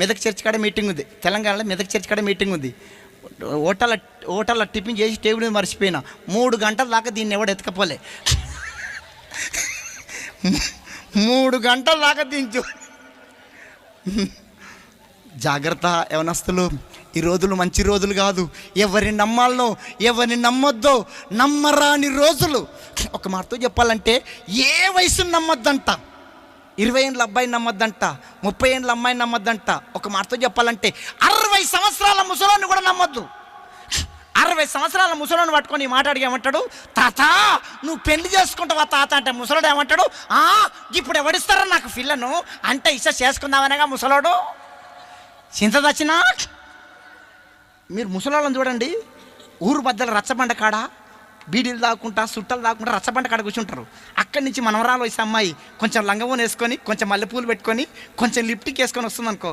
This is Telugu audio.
మెదక్ చర్చ్ కాడ మీటింగ్ ఉంది, తెలంగాణలో మెదక్ చర్చ్ కాడ మీటింగ్ ఉంది. హోటల్లో టిఫిన్ చేసి టేబుల్ మీద మర్చిపోయినా. 3 గంటల దాకా దీన్ని ఎవడు ఎతకపోలే. 3 గంటల దాకా దించు. జాగ్రత్త యవనస్తులు, ఈ రోజులు మంచి రోజులు కాదు. ఎవరిని నమ్మాలనో ఎవరిని నమ్మొద్దో నమ్మరాని రోజులు. ఒక మాటతో చెప్పాలంటే ఏ వయసుని నమ్మొద్దంట. 20 ఏళ్ళ అబ్బాయిని నమ్మొద్దంట, 30 ఏళ్ళ అమ్మాయిని నమ్మొద్దంట. ఒక మాటతో చెప్పాలంటే 60 సంవత్సరాల ముసలోని కూడా నమ్మొద్దు. 60 సంవత్సరాల ముసలోని పట్టుకొని ఈ మాట అడిగేమంటాడు, తాత నువ్వు పెళ్లి చేసుకుంటావా తాత అంటే ముసలోడు ఏమంటాడు, ఇప్పుడు ఎవడిస్తారా నాకు పిల్లను అంటే ఇష్ట చేసుకుందామనేగా ముసలోడు. చింత దచ్చినా మీరు ముసలోళ్ళని చూడండి, ఊరు మధ్యలో రచ్చబండ కాడ బీడీలు దాక్కుంటా చుట్టలు దాక్కుంటా రచ్చబండ కాడ కూర్చుంటారు. అక్కడి నుంచి మనవరాలు వయసు అమ్మాయి కొంచెం లంగవోని వేసుకొని కొంచెం మల్లెపూలు పెట్టుకొని కొంచెం లిప్టిక్ వేసుకొని వస్తుంది అనుకో,